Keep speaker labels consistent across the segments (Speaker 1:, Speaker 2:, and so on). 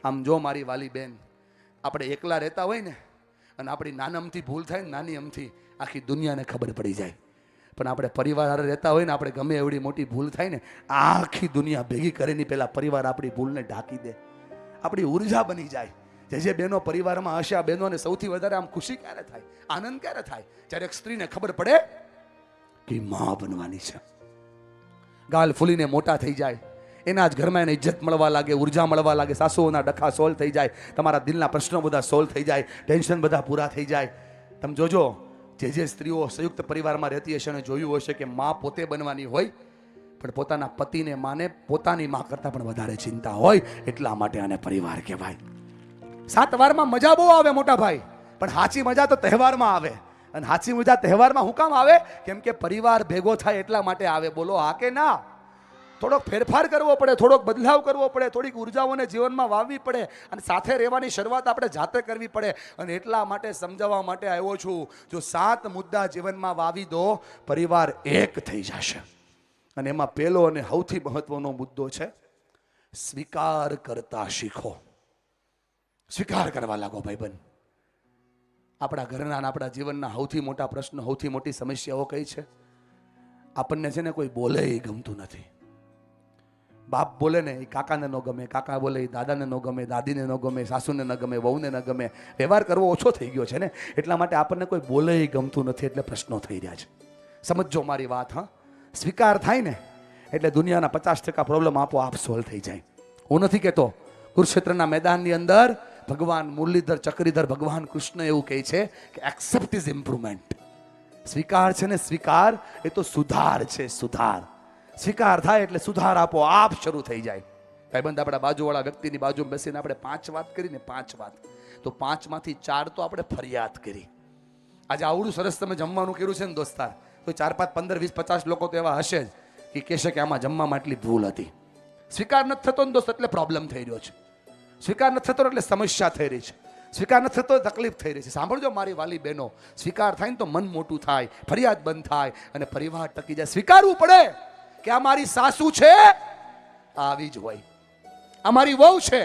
Speaker 1: આમ જો મારી વાલી બેન, આપણે એકલા રહેતા હોય ને અને આપણી નાનમથી ભૂલ થાય ને, નાની અમથી, આખી દુનિયાને ખબર પડી જાય. પણ આપણે પરિવાર હારે રહેતા હોય ને, આપણે ગમે એવડી મોટી ભૂલ થાય ને, આખી દુનિયા ભેગી કરીને પહેલાં પરિવાર આપણી ભૂલને ઢાંકી દે, આપણી ઉર્જા બની જાય. જે બહેનો પરિવારમાં હશે, આ બહેનોને સૌથી વધારે આમ ખુશી ક્યારે થાય, આનંદ ક્યારે થાય? જ્યારે એક સ્ત્રીને ખબર પડે કે માં બનવાની છે. ગાલ ફૂલીને મોટા થઈ જાય, એના જ ઘરમાં એને ઇજ્જત મળવા લાગે, ઉર્જા મળવા લાગે, સાસુઓના ડખા સોલ્વ થઈ જાય, તમારા દિલના પ્રશ્નો બધા સોલ્વ થઈ જાય, ટેન્શન બધા પૂરા થઈ જાય. તમે જોજો, જે સ્ત્રીઓ સંયુક્ત પરિવારમાં રહેતી હશે અને જોયું હશે કે માં પોતે બનવાની હોય, પણ પોતાના પતિને, માને પોતાની માં કરતાં પણ વધારે ચિંતા હોય. એટલા માટે આને પરિવાર કહેવાય. 7 વારમાં મજા બહુ આવે મોટા ભાઈ, પણ સાચી મજા તો તહેવારમાં આવે. અને સાચી મજા તહેવારમાં હું કામ આવે? કેમ કે પરિવાર ભેગો થાય એટલા માટે આવે. બોલો હા કે ના? થોડોક ફેરફાર કરવો પડે, થોડોક બદલાવ કરવો પડે, થોડીક ઉર્જાઓને જીવનમાં વાવવી પડે, અને સાથે રહેવાની શરૂઆત આપણે જાતે કરવી પડે. અને એટલા માટે સમજાવવા માટે આવ્યો છું, જો 7 મુદ્દા જીવનમાં વાવી દો, પરિવાર એક થઈ જશે. અને એમાં પહેલો અને સૌથી મહત્વનો મુદ્દો છે, સ્વીકાર કરતા શીખો. સ્વીકાર કરવા લાગો ભાઈબંધ. આપણા ઘરના, આપણા જીવનના સૌથી મોટા પ્રશ્નો, સૌથી મોટી સમસ્યાઓ કઈ છે? આપણને છે ને કોઈ બોલે એ ગમતું નથી. બાપ બોલે ને એ કાકાને ન ગમે, કાકા બોલે એ દાદાને ન ગમે, દાદીને ન ગમે, સાસુને ન ગમે, વહુને ન ગમે. વ્યવહાર કરવો ઓછો થઈ ગયો છે ને, એટલા માટે આપણને કોઈ બોલે એ ગમતું નથી, એટલે પ્રશ્નો થઈ રહ્યા છે. સમજો મારી વાત. હા, સ્વીકાર થાય ને એટલે દુનિયાના 50% પ્રોબ્લેમ આપોઆપ સોલ્વ થઈ જાય. હું નથી કહેતો, કુરુક્ષેત્રના મેદાનની અંદર ભગવાન મુરલીધર ચક્રીધર ભગવાન કૃષ્ણ એવું કહે છે કે એક્સેપ્ટ ઇઝ ઇમ્પ્રુવમેન્ટ. સ્વીકાર છે ને, સ્વીકાર એ તો સુધાર છે, સુધાર. સ્વીકાર થાય એટલે સુધાર આપોઆપ શરૂ થઈ જાય. ભાઈબંધ, આપણા બાજુવાળા વ્યક્તિની બાજુમાં બેસીને આપણે 5 વાત કરીને, 5 વાત, તો 5માંથી 4 તો આપણે ફરિયાદ કરી. આજે આવડું સરસ તમે જમવાનું કર્યું છે ને દોસ્તાર, તો 4, 5, 15, 20, 50 લોકો તો એવા હશે જ કે કહેશે કે આમાં જમવામાં એટલી ભૂલ હતી. સ્વીકાર નથી થતો ને દોસ્ત, એટલે પ્રોબ્લેમ થઈ રહ્યો છે. સ્વીકાર નથી થતો એટલે સમસ્યા થઈ રહી છે. સ્વીકાર નથી થતો તકલીફ થઈ રહી છે. સાંભળજો મારી વાલી બહેનો, સ્વીકાર થાય ને તો મન મોટું થાય, ફરિયાદ બંધ થાય અને પરિવાર ટકી જાય. સ્વીકારવું પડે કે આ મારી સાસુ છે, આવી જ હોય. અમારી વહુ છે,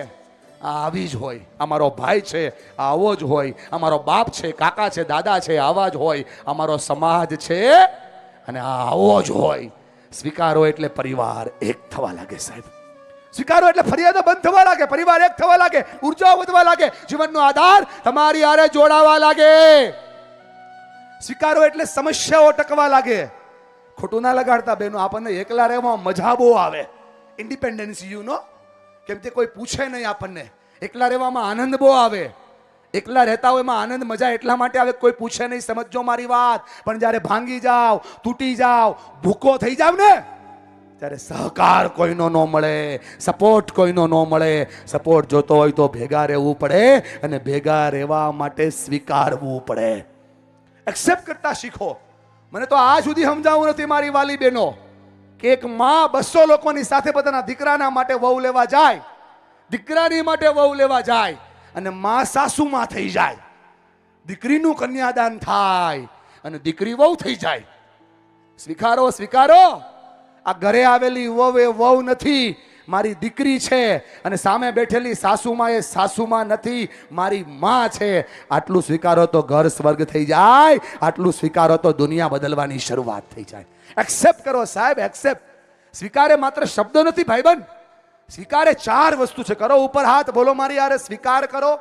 Speaker 1: આવી જ હોય. અમારો ભાઈ છે, આવો જ હોય. અમારો બાપ છે, કાકા છે, દાદા છે, આવા જ હોય. અમારો સમાજ છે અને આવો જ હોય. સ્વીકારો એટલે પરિવાર એક થવા લાગે સાહેબ. સ્વીકારો એટલે ફરિયાદો બંધ થવા લાગે, પરિવાર એક થવા લાગે, ઉર્જાઓ વધવા લાગે, જીવનનો આધાર તમારી હારે જોડાવા લાગે. સ્વીકારો એટલે સમસ્યાઓ ટકવા લાગે. ખોટું ના લગાડતા બહેનો, આપણને એકલા રહેવામાં મજા બહુ આવે. ઇન્ડિપેન્ડન્સ યુ નો, કેમ કે કોઈ પૂછે નહીં આપણને. એકલા રહેવામાં આનંદ બહુ આવે. એકલા રહેતા હોય એમાં આનંદ, મજા એટલા માટે આવે કોઈ પૂછે નહીં. સમજો મારી વાત. પણ જ્યારે ભાંગી જાવ, તૂટી જાવ, ભૂકો થઈ જાવ ને, ત્યારે સહકાર કોઈનો ન મળે, સપોર્ટ કોઈનો ન મળે. સપોર્ટ જોતો હોય તો ભેગા રહેવું પડે, અને ભેગા રહેવા માટે સ્વીકારવું પડે. એક્સેપ્ટ કરતા શીખો. મને તો આ સુધી સમજાવવું નથી મારી વાલી બહેનો કે એક માં 200 લોકોની સાથે પોતાના દીકરાના માટે વહુ લેવા જાય, દીકરાની માટે વહુ લેવા જાય, અને માં સાસુમાં થઈ જાય. દીકરીનું કન્યાદાન થાય અને દીકરી વહુ થઈ જાય. સ્વીકારો, સ્વીકારો. આ ઘરે આવેલી વહુ એ વહુ નથી, મારી દીકરી છે. અને સામે બેઠેલી સાસુમાં એ સાસુમાં નથી, મારી માં છે. આટલું સ્વીકારો તો ઘર સ્વર્ગ થઈ જાય. આટલું સ્વીકારો તો દુનિયા બદલવાની શરૂઆત થઈ જાય. એક્સેપ્ટ કરો સાહેબ, એક્સેપ્ટ. સ્વીકારે માત્ર શબ્દ નથી ભાઈબંધ, સ્વીકારે 4 વસ્તુ છે. કરો ઉપર હાથ, બોલો મારી યારે, સ્વીકાર કરો.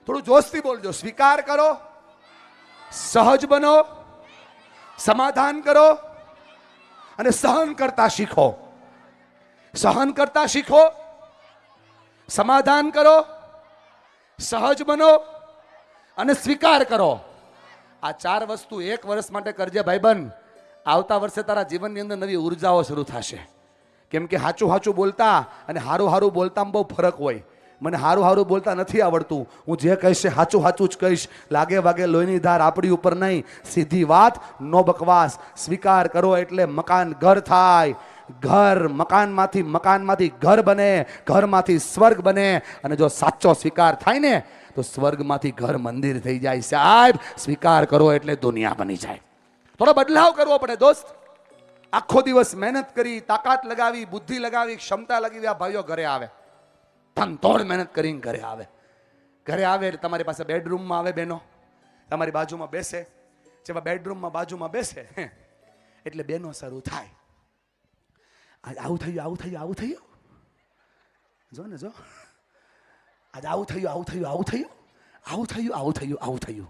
Speaker 1: થોડું જોશથી બોલજો. સ્વીકાર કરો, સહજ બનો, સમાધાન કરો અને સહન કરતા શીખો. સહન કરતા શીખો, સમાધાન કરો, સહજ બનો અને સ્વીકાર કરો. આ 4 વસ્તુ 1 વર્ષ માટે કરજે ભાઈબંધ. આવતા વર્ષે તારા જીવનની અંદર નવી ઉર્જાઓ શરૂ થશે. કેમ કે હાચું હાચું બોલતા અને હારું હારું બોલતામાં બહુ ફરક હોય. મને હારું હારું બોલતા નથી આવડતું. હું જે કહીશ હાચું હાચું જ કહીશ. લાગે વાગે લોહીની ધાર આપણી ઉપર નહીં. સીધી વાત, નો બકવાસ. સ્વીકાર કરો એટલે મકાન ઘર થાય. ઘર મકાનમાંથી ઘર બને, ઘરમાંથી સ્વર્ગ બને. અને જો સાચો સ્વીકાર થાય ને તો સ્વર્ગમાંથી ઘર મંદિર થઈ જાય સાહેબ. સ્વીકાર કરો એટલે દુનિયા બની જાય. થોડો બદલાવ કરવો પડે દોસ્ત. આખો દિવસ મહેનત કરી, તાકાત લગાવી, બુદ્ધિ લગાવી, ક્ષમતા લગાવી આ ભાઈઓ ઘરે આવે. તનતોડ મહેનત કરીને ઘરે આવે એટલે તમારી પાસે બેડરૂમમાં આવે બહેનો, તમારી બાજુમાં બેસે. જેવા બેડરૂમમાં બાજુમાં બેસે એટલે બેનો શરૂ થાય, આવું થયું, જો ને જો, આજે આવું થયું.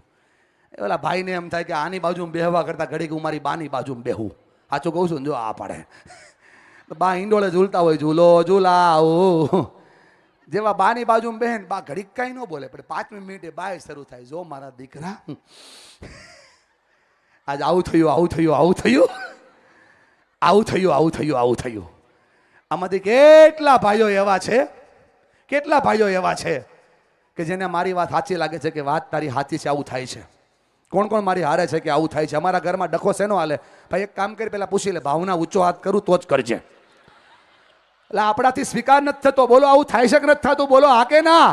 Speaker 1: ઓલા ભાઈને એમ થાય કે આની બાજુમાં બેહવા કરતા ઘડીક હું મારી બાની બાજુમાં બેહું. સાચું કહું છું ને, જો આ પડે બા ઈંડોળે ઝૂલતા હોય, ઝૂલાવો. જેવા બાની બાજુમાં બેહે બા ઘડીક કાંઈ ન બોલે, પણ 5મી મિનિટે બાય શરૂ થાય, જો મારા દીકરા આજ આવું થયું. આમાંથી કેટલા ભાઈઓ એવા છે કે જેને મારી વાત સાચી લાગે છે, કે વાત તારી સાચી છે, આવું થાય છે. કોણ મારી હારે છે કે આવું થાય છે? અમારા ઘરમાં ડખો શેનો હાલે? ભાઈ એક કામ કરી, પેલા પૂછી લે, ભાવના ઊંચો હાથ કરું તો જ કરજે. એટલે આપણાથી સ્વીકાર નથી થતો, બોલો આવું થાય છે કે નથી થતું? બોલો હા કે ના?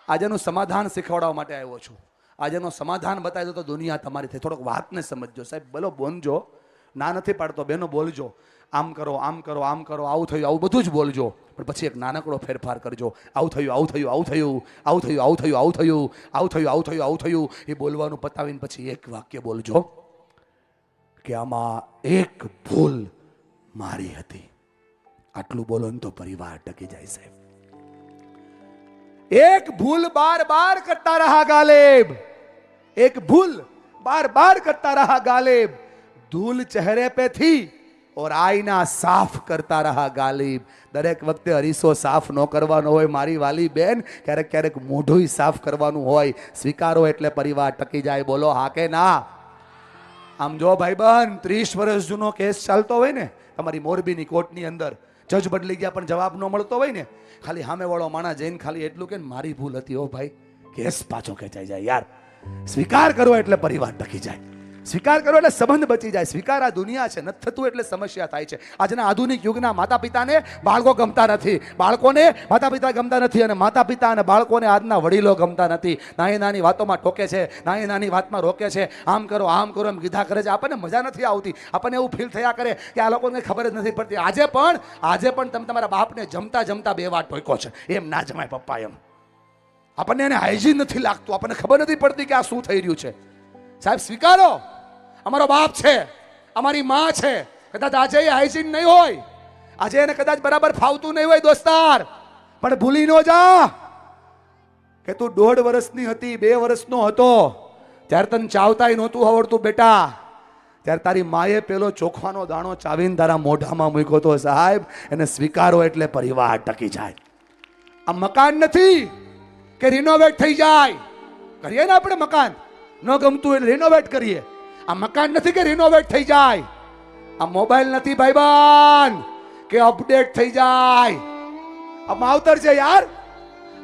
Speaker 1: આજેનું સમાધાન શીખવાડવા માટે આવ્યો છું. આજેનું સમાધાન બતાવી દો તો દુનિયા તમારી થઈ. થોડોક વાતને સમજજો સાહેબ, બોલો બોલજો, ના નથી પાડતો, બેનો બોલજો, આમ કરો, આવું થયું, આવું બધું જ બોલજો, પણ પછી એક નાનકડો ફેરફાર કરજો. આવું થયું, એ બોલવાનું પતાવીને પછી એક વાક્ય બોલજો કે આમાં એક ભૂલ મારી હતી. આટલું બોલો ને તો પરિવાર ટકી જાય સાહેબ. એક ભૂલ બાર કરતા રહા ગાલિબ, एक भूल बार करता रहा गालिब, धूल चेहरे पे थी और आईना साफ करता रहा गालिब. દરેક વખતે અરીસો સાફ ન કરવાનો હોય મારી વાલી બેન, ક્યારેક મોઢું સાફ કરવાનું હોય. સ્વીકારો એટલે પરિવાર ટકી જાય. બોલો હા કે ના? આમ જો ભાઈબંધ, 30 વર્ષ જૂનો કેસ ચાલતો હોય ને તમારી મોરબીની કોર્ટની અંદર, જજ બદલી ગયા પણ જવાબ ન મળતો હોય ને, ખાલી સામે વાળો માણસ જઈને ખાલી એટલું કે મારી ભૂલ હતી હો ભાઈ, કેસ પાછો ખેંચાઈ જાય. યાર સ્વીકાર કરો એટલે પરિવાર ટકી જાય, સ્વીકાર કરો એટલે સંબંધ બચી જાય. સ્વીકાર આ દુનિયા છે, નથી થતું એટલે સમસ્યા થાય છે. આજના આધુનિક યુગના માતા પિતાને બાળકો ગમતા નથી, બાળકોને માતા પિતા ગમતા નથી, અને માતા પિતા અને બાળકોને આજના વડીલો ગમતા નથી. નાની વાતોમાં ટોકે છે, નાની વાતમાં રોકે છે, આમ કરો એમ કીધા કરે છે. આપણને મજા નથી આવતી, આપણને એવું ફીલ થયા કરે કે આ લોકોને ખબર જ નથી પડતી. આજે પણ તમે તમારા બાપને જમતા 2 વાર ટોક્યો છે, એમ ના જમાય પપ્પા એમ. આપણને એને હાઇજીન નથી લાગતું, આપણને ખબર નથી પડતી કે આ શું થઈ રહ્યું છે. સાહેબ સ્વીકારો, અમારો બાપ છે, અમારી માં છે, કદાચ આજે એ હાઇજીન નહીં હોય, આજે એને કદાચ બરાબર ફાવતું નહીં હોય દોસ્તાર, પણ ભૂલી ન જા કે તું 1.5 વર્ષની હતી, 2 વર્ષનો હતો, ત્યારે તને ચાવતાય નહોતું આવડતું બેટા, ત્યારે તારી માએ પેલો ચોખવાનો દાણો ચાવીને તારા મોઢામાં મૂક્યો તો. સાહેબ એને સ્વીકારો એટલે પરિવાર ટકી જાય. આ મકાન નથી કે રિનોવેટ થઈ જાય, કરીએ ને આપણે મકાન, ન ગમતું એટલે રિનોવેટ કરીએ. આ મકાન નથી કે રિનોવેટ થઈ જાય. આ મોબાઈલ નથી ભાઈબંધ કે અપડેટ થઈ જાય. આ માવતર છે યાર,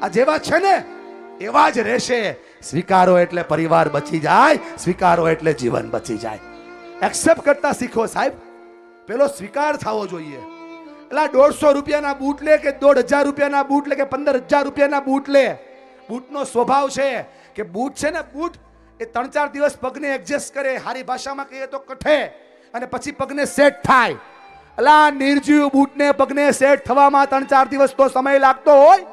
Speaker 1: આ જેવા છે ને એવા જ રહેશે. સ્વીકારો એટલે પરિવાર બચી જાય, સ્વીકારો એટલે જીવન બચી જાય. એક્સેપ્ટ કરતા શીખો સાહેબ, પેલો સ્વીકાર થવો જોઈએ. એટલે 150 રૂપિયાના બૂટ લે કે 1500 રૂપિયાના બૂટ લે કે 15000 રૂપિયાના બૂટ લે, બૂટનો સ્વભાવ છે કે બૂટ છે ને, બૂટ એ 3-4 દિવસ પગને એડજસ્ટ કરે, હારી ભાષામાં કહીએ તો કઠે, અને પછી પગને સેટ થાય. અલા નિર્જીવ બૂટને પગને સેટ થવામાં 3-4 દિવસ તો સમય લાગતો હોય,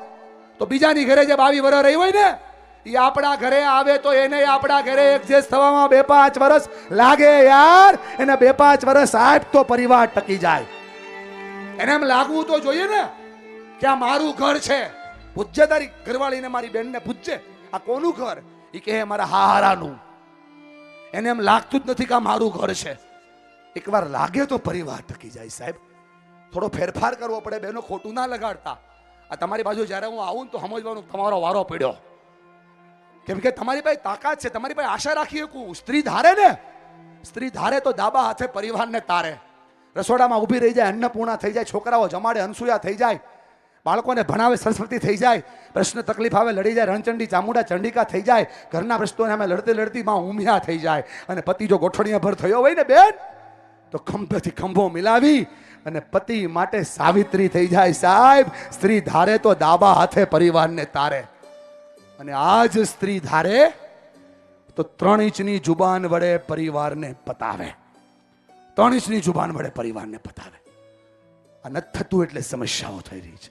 Speaker 1: તો બીજાની ઘરે જે 22 વર્ષ રહી હોય ને, એ આપણા ઘરે આવે તો એને આપણા ઘરે એડજસ્ટ થવામાં 2-5 વર્ષ લાગે યાર. એને 2-5 વર્ષ આપ તો પરિવાર ટકી જાય. એને એમ લાગવું તો જોઈએ ને કે આ મારું ઘર છે. પૂજ્ય તારી ઘરવાળીને, મારી બેનને પૂજ્ય, આ કોનું ઘર? એ કહે મારા હારાનું. એને એમ લાગતું જ નથી કે આ મારું ઘર છે. એકવાર લાગે તો પરિવાર ટકી જાય સાહેબ. થોડો ફેરફાર કરવો પડે બેનો, ખોટું ના લગાડતા. આ તમારી બાજુ જ્યારે હું આવું તો સમજવાનું તમારો વારો પડ્યો, કેમ કે તમારી પાસે તાકાત છે, તમારી પાસે આશા રાખી શકું. સ્ત્રી ધારે ને, સ્ત્રી ધારે તો દાબા હાથે પરિવારને તારે. રસોડામાં ઊભી રહી જાય, અન્નપૂર્ણા થઈ જાય, છોકરાઓ જમાડે અનસુયા થઈ જાય, બાળકોને ભણાવે સરસ્વતી થઈ જાય, પ્રશ્ન તકલીફ આવે લડી જાય, રણચંડી ચામુંડા ચંડિકા થઈ જાય, ઘરના પ્રશ્નોને અમે લડતી માં ઉમિયા થઈ જાય. અને પતિ જો ગોઠણીયા ભર થયો હોય ને બેન, તો ખંભેથી ખંભો મિલાવી અને પતિ માટે સાવિત્રી થઈ જાય. સાહેબ સ્ત્રી ધારે તો દાબા હાથે પરિવારને તારે, અને આજ સ્ત્રી ધારે તો 3 ઇંચની જુબાન વડે પરિવારને પતાવે. 3 ઇંચની જુબાન વડે પરિવારને પતાવે. આ નથી થતું એટલે સમસ્યાઓ થઈ રહી છે.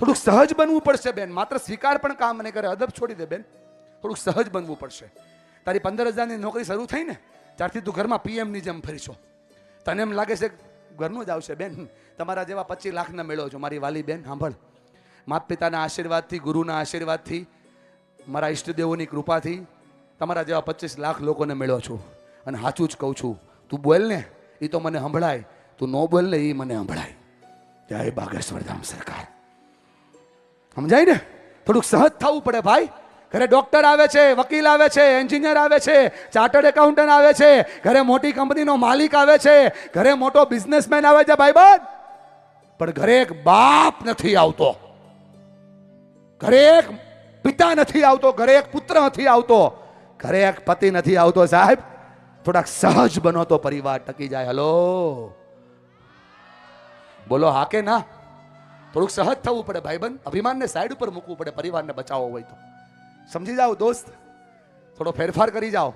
Speaker 1: થોડુંક સહજ બનવું પડશે બેન. માત્ર સ્વીકાર પણ કામ નહીં કરે. અદબ છોડી દે બેન. થોડુંક સહજ બનવું પડશે. તારી 15,000ની નોકરી શરૂ થઈ ને ત્યારથી તું ઘરમાં પીએમની જેમ ફરીશો. તને એમ લાગે છે ઘરનું જ આવશે બેન. તમારા જેવા 25 લાખના મેળો છો મારી વાલી બેન. સાંભળ, માતા પિતાના આશીર્વાદથી, ગુરુના આશીર્વાદથી, મારા ઈષ્ટદેવોની કૃપાથી તમારા જેવા 25 લાખ લોકોને મેળો છું. અને સાચું જ કહું છું, તું બોલ ને એ તો મને સંભળાય, તું ન બોલ ને એ મને સંભળાય. જય બાગેશ્વર ધામ સરકાર. સમજાય ને? થોડુંક સહજ થવું પડે ભાઈ. ઘરે ડોક્ટર આવે છે, વકીલ આવે છે, એન્જિનિયર આવે છે, ચાર્ટર્ડ એકાઉન્ટન્ટ આવે છે, ઘરે મોટી કંપનીનો માલિક આવે છે, ઘરે મોટો બિઝનેસમેન આવે છે ભાઈબંધ. પણ ઘરે એક બાપ નથી આવતો, ઘરે એક પિતા નથી આવતો, ઘરે એક પુત્ર નથી આવતો, ઘરે એક પતિ નથી આવતો. સાહેબ થોડાક સહજ બનો તો પરિવાર ટકી જાય. હલો બોલો હા કે ના? થોડુંક સહજ થવું પડે ભાઈબંધ. અભિમાનને સાઈડ ઉપર મૂકવું પડે પરિવારને બચાવવો હોય તો. સમજી જાઓ દોસ્ત, થોડો ફેરફાર કરી જાઓ.